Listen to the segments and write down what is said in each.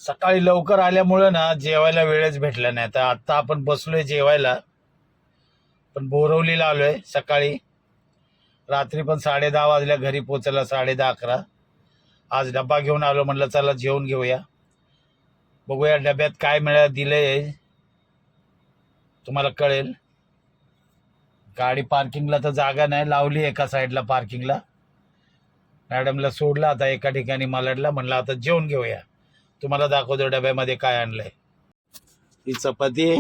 सकाळी लवकर आल्यामुळं ना जेवायला वेळच भेटला नाही. तर आत्ता आपण बसलोय जेवायला, पण बोरवलीला आलोय. सकाळी रात्री पण 10:30 वाजल्या घरी पोचायला, 10:30-11. आज डबा घेऊन आलो, म्हटलं चला जेवून घेऊया. बघूया डब्यात काय दिलंय, तुम्हाला कळेल. गाडी पार्किंगला तर जागा नाही, लावली एका साईडला पार्किंगला. मॅडमला सोडला आता एका ठिकाणी मालाडला, म्हणलं आता जेवून घेऊया. तुम्हाला दाखवतो डब्यामध्ये काय आणलंय. ही चपाती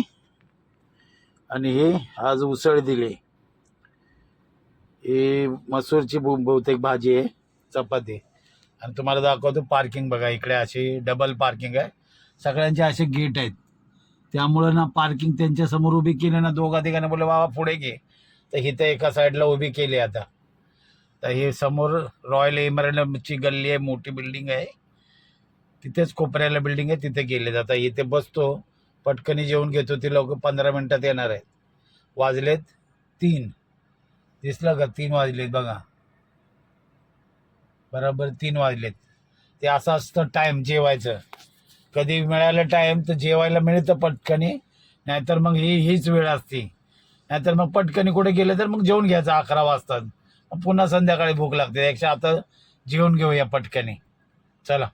आणि ही आज उसळ दिली. ही मसूरची बहुतेक भाजी आहे, चपाती. आणि तुम्हाला दाखवतो पार्किंग. बघा इकडे अशी डबल पार्किंग आहे, सगळ्यांचे असे गेट आहेत. त्यामुळं ना पार्किंग त्यांच्या समोर उभी केली ना, दोघा तिघांना बोलले बाबा पुढे घे, तर इथे एका साईडला उभी केली. आता तर हे समोर रॉयल एमराल्डची गल्ली आहे, मोठी बिल्डिंग आहे. तिथेच कोपऱ्याला बिल्डिंग आहे, तिथे गेले. आता इथे बसतो, पटकनी जेवून घेतो. ती लोक 15 मिनिटात येणार आहेत. वाजलेत 3. दिसलं का? 3 वाजलेत बघा, बरोबर 3 वाजलेत. ते असं असतं टाइम जेवायचं. कधी मिळालं टाइम तर जेवायला मिळतं पटकनी, नाहीतर मग हीच वेळ असते. नाहीतर मग पटकनी कुठे गेलं तर मग जेवून घ्यायचं 11 वाजतात. पुन्हा संध्याकाळी भूक लागते. यापेक्षा आता जेवून घेऊया पटकनी. चला.